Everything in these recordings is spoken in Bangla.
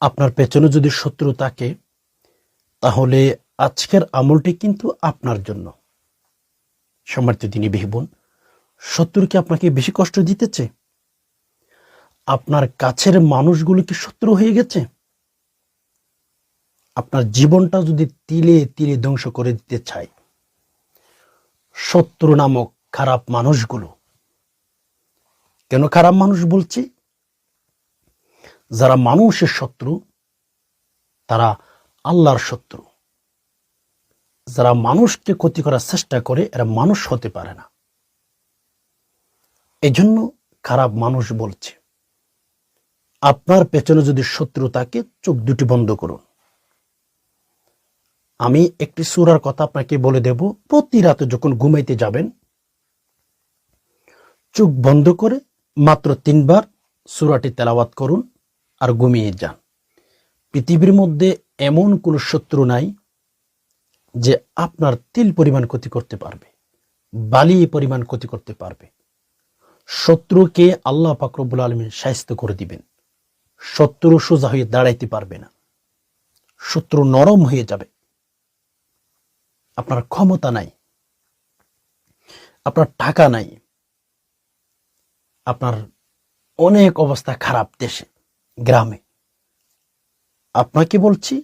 আপনার পেছনে যদি শত্রু থাকে তাহলে আজকের আমলটি কিন্তু আপনার জন্য। সম্মানিত দিনী ভাই বোন, শত্রু কি আপনাকে বেশি কষ্ট দিতেছে? আপনার কাছের মানুষগুলো কি শত্রু হয়ে গেছে? আপনার জীবনটা যদি তিলে তিলে ধ্বংস করে দিতে চায় শত্রু নামক খারাপ মানুষগুলো। কেন খারাপ মানুষ বলছি? যারা মানুষের শত্রু তারা আল্লাহর শত্রু। যারা মানুষকে ক্ষতি করার চেষ্টা করে এরা মানুষ হতে পারে না। এজন্য খারাপ মানুষ বলছে। আপনার পেছনে যদি শত্রু থাকে চোখ দুটি বন্ধ করুন। আমি একটি সূরার কথা আপনাকে বলে দেব। প্রতি রাতে যখন ঘুমাইতে যাবেন চোখ বন্ধ করে মাত্র 3 বার সূরাটি তেলাওয়াত করুন আর ঘুমিয়ে যান। পৃথিবীর মধ্যে এমন কোনো শত্রু নাই যে আপনার তিল পরিমাণ ক্ষতি করতে পারবে, বালি পরিমাণ ক্ষতি করতে পারবে। শত্রুকে আল্লাহ পাক রব্বুল আলামিন শায়েস্ত করে দিবেন। শত্রু সোজা হয়ে দাঁড়াইতে পারবে না, শত্রু নরম হয়ে যাবে। আপনার ক্ষমতা নাই, আপনার টাকা নাই, আপনার অনেক অবস্থা খারাপ দেশে গ্রামে। আপনাকে বলছি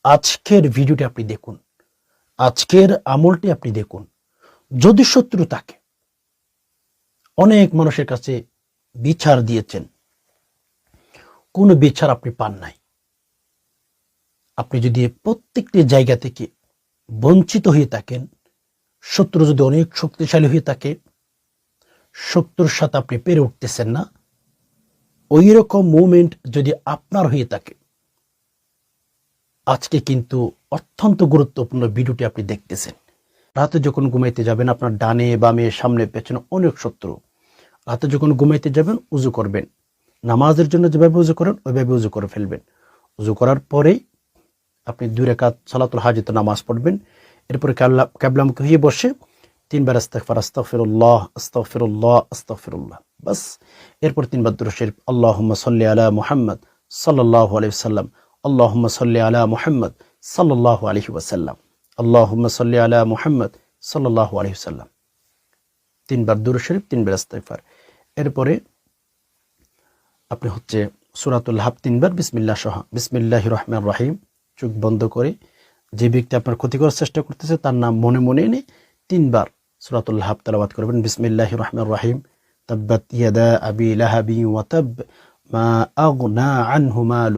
আজকের ভিডিওটি আপনি দেখুন, আজকের আমলটি আপনি দেখুন। যদি শত্রু থাকে, অনেক মানুষের কাছে বিচার দিয়েছেন, কোনো বিচার আপনি পান নাই। আপনি যদি প্রত্যেকটি জায়গা থেকে বঞ্চিত হয়ে থাকেন, শত্রু যদি অনেক শক্তিশালী হয়ে থাকে, শত্রুর সাথে আপনি পেরে উঠতেছেন না, ওই রকম মুভমেন্ট যদি আপনার হয়ে থাকে, আজকে কিন্তু অত্যন্ত গুরুত্বপূর্ণ ভিডিওটি আপনি দেখতেছেন। রাতে যখন ঘুমাইতে যাবেন আপনার ডানে বামে সামনে পেছনে অনেক শত্রু। রাতে যখন ঘুমাইতে যাবেন উজু করবেন, নামাজের জন্য যেভাবে উজু করেন ওইভাবে উজু করে ফেলবেন। উজু করার পরেই আপনি 2 রাকাত সালাতুল হাজত নামাজ পড়বেন। এরপরে কিবলামুখী হয়ে বসে 3 বার ইস্তিগফার, আস্তাগফিরুল্লাহ আস্তাগফিরুল্লাহ আস্তাগফিরুল্লাহ, বাস। এরপর 3 বার দুরূদ শরীফ, আল্লাহুম্মা সাল্লি আলা মুহাম্মদ সাল্লাল্লাহু আলাইহি ওয়াসাল্লাম, আল্লাহুম্মা সাল্লি আলা মুহাম্মদ সাল্লাল্লাহু আলাইহি ওয়াসাল্লাম, আল্লাহুম্মা সাল্লি আলা মুহাম্মদ সাল্লাল্লাহু আলাইহি ওয়াসাল্লাম। 3 বার দুরূদ শরীফ, 3 বার ইস্তিগফার। এরপরে আপনি সূরাতুল হাব 3 বার বিসমিল্লাহ সহ, বিসমিল্লাহির রহমানির রহিম, চোখ বন্ধ করে যে ব্যক্তি আপনার ক্ষতি করার চেষ্টা করতেছে তার নাম মনে মনে এনে 3 বার সূরাতুল হাব তেলাওয়াত করবেন। বিসমিল্লাহির রহমানির রহিম, তাব্বাত ইয়াদা আবি লাহাবি ওয়া তাব, মা আগনা আনহু মালু